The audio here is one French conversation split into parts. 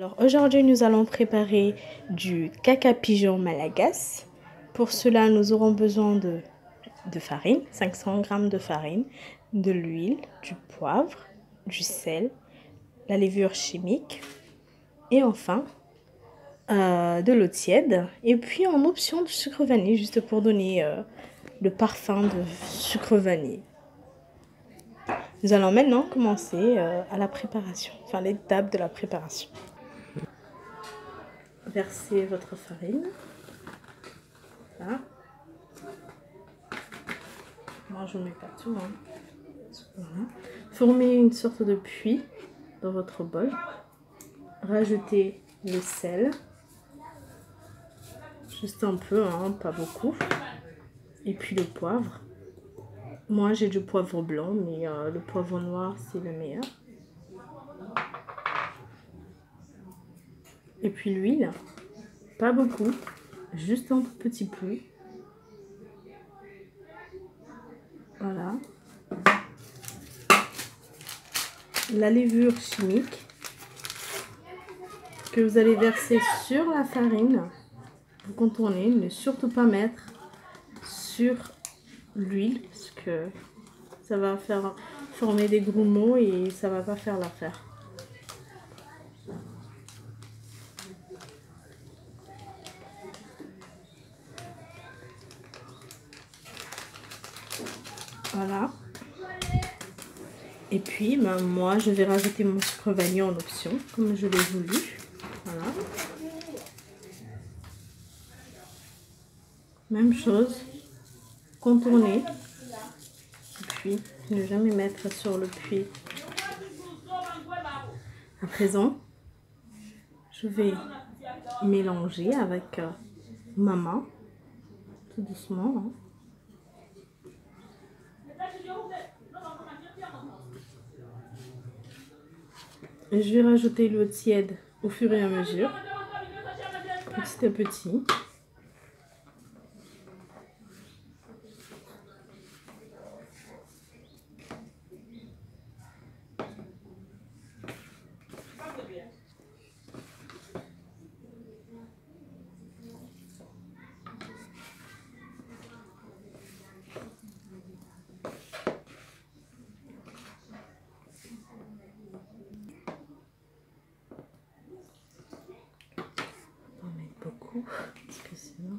Alors aujourd'hui, nous allons préparer du caca pigeon malagas. Pour cela, nous aurons besoin de farine, 500 g de farine, de l'huile, du poivre, du sel, la levure chimique et enfin de l'eau tiède. Et puis en option du sucre vanille, juste pour donner le parfum de sucre vanille. Nous allons maintenant commencer à la préparation, enfin l'étape de la préparation. Versez votre farine. Là. Moi, je ne mets pas tout. Voilà. Formez une sorte de puits dans votre bol. Rajoutez le sel. Juste un peu, pas beaucoup. Et puis le poivre. Moi, j'ai du poivre blanc, mais le poivre noir, c'est le meilleur. Et puis l'huile. Pas beaucoup. Juste un petit peu. Voilà. La levure chimique que vous allez verser sur la farine. Vous contournez, ne surtout pas mettre sur l'huile parce que ça va faire former des grumeaux et ça va pas faire l'affaire. Voilà. Et puis, moi, je vais rajouter mon sucre vanille en option, comme je l'ai voulu. Voilà. Même chose. Contourner. Et puis, ne jamais mettre sur le puits. À présent, je vais mélanger avec ma main, tout doucement. Et je vais rajouter l'eau tiède au fur et à mesure, petit à petit. On va mettre beaucoup, parce que sinon...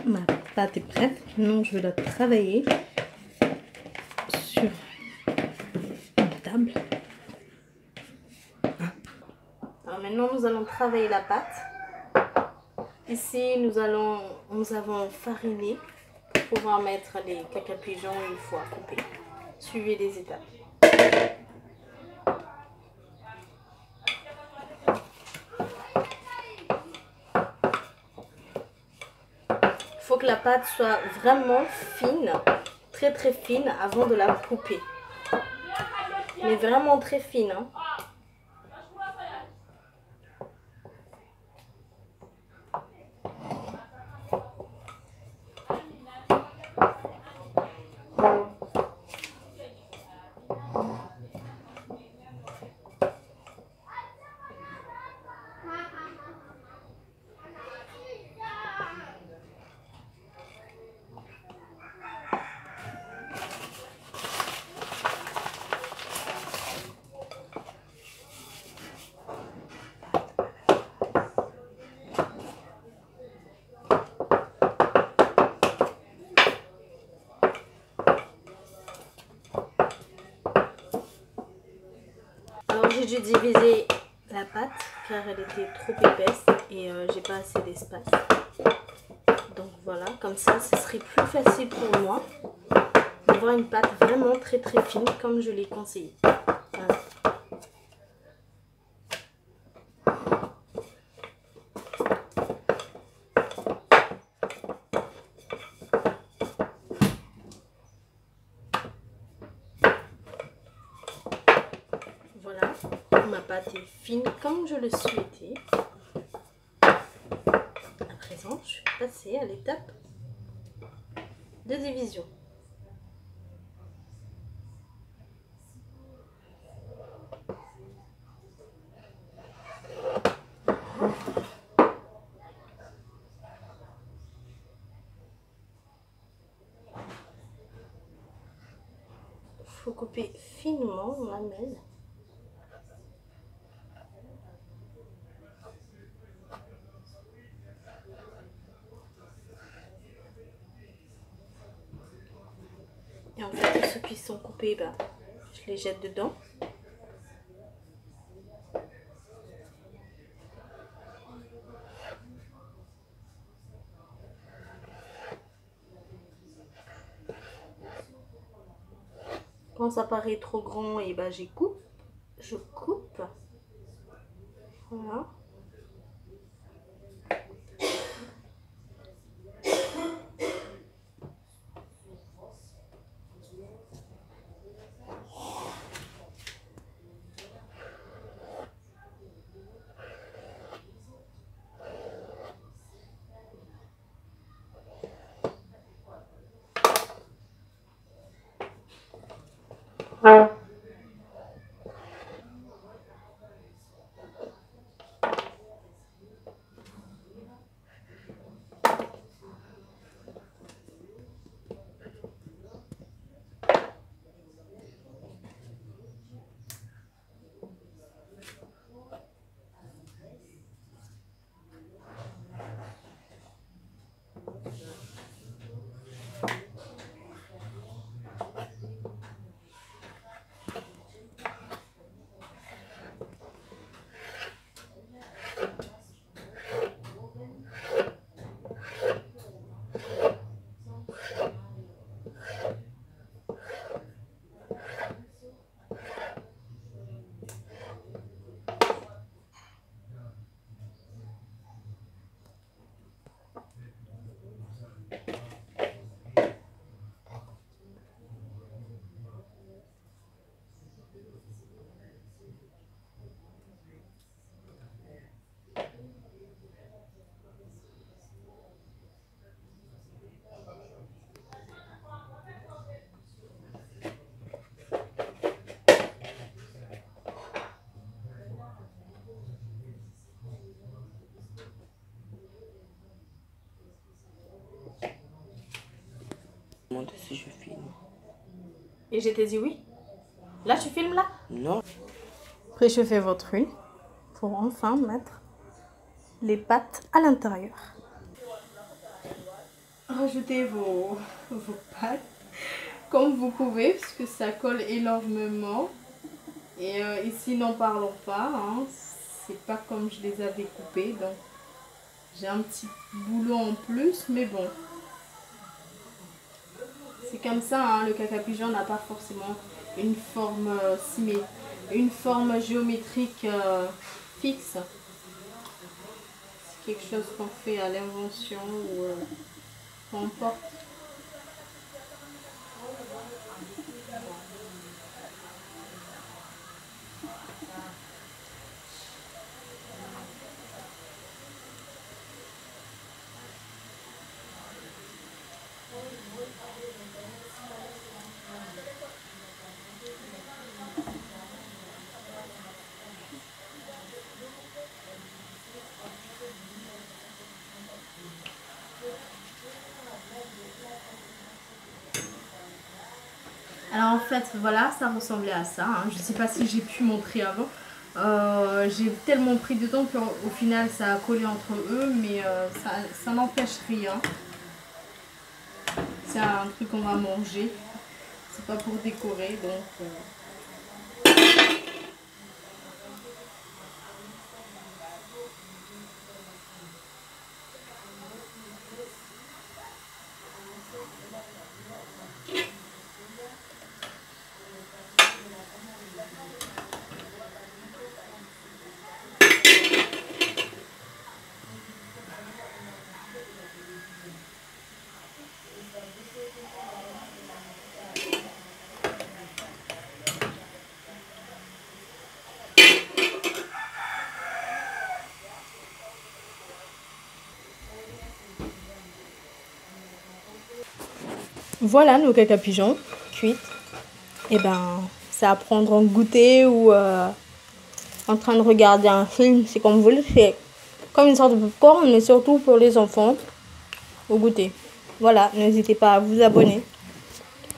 Ma pâte est prête. Maintenant, je vais la travailler sur une table. Alors maintenant, nous allons travailler la pâte. Ici, nous avons fariné pour pouvoir mettre les caca pigeons une fois coupés. Suivez les étapes. Il faut que la pâte soit vraiment fine, très très fine avant de la couper. Mais vraiment très fine. Ensuite, j'ai divisé la pâte car elle était trop épaisse et j'ai pas assez d'espace. Donc voilà, comme ça, ce serait plus facile pour moi d'avoir une pâte vraiment très fine comme je l'ai conseillé. Voilà. Voilà, ma pâte est fine comme je le souhaitais. À présent, je vais passer à l'étape de division. Il faut couper finement en lamelles. Et en fait, ceux qui sont coupés, bah, je les jette dedans. Quand ça paraît trop grand, et bah, je coupe. Voilà. Si je filme. Et je t'ai dit oui. Là, tu filmes là? Non. Préchauffez votre huile pour enfin mettre les pâtes à l'intérieur. Rajoutez vos pâtes comme vous pouvez parce que ça colle énormément. Et ici, n'en parlons pas. Hein. C'est pas comme je les avais coupées. Donc, j'ai un petit boulot en plus. Mais bon. C'est comme ça. Hein. Le caca pigeon n'a pas forcément une forme une forme géométrique fixe. C'est quelque chose qu'on fait à l'invention ou peu importe. Alors en fait, voilà, ça ressemblait à ça. Hein. Je ne sais pas si j'ai pu montrer avant. J'ai tellement pris de temps qu'au final, ça a collé entre eux, mais ça n'empêche rien. C'est un truc qu'on va manger. C'est pas pour décorer, donc... Voilà nos caca pigeons cuits. Et ben, c'est à prendre en goûter ou en train de regarder un film, c'est comme vous voulez. C'est comme une sorte de popcorn, mais surtout pour les enfants au goûter. Voilà, n'hésitez pas à vous abonner.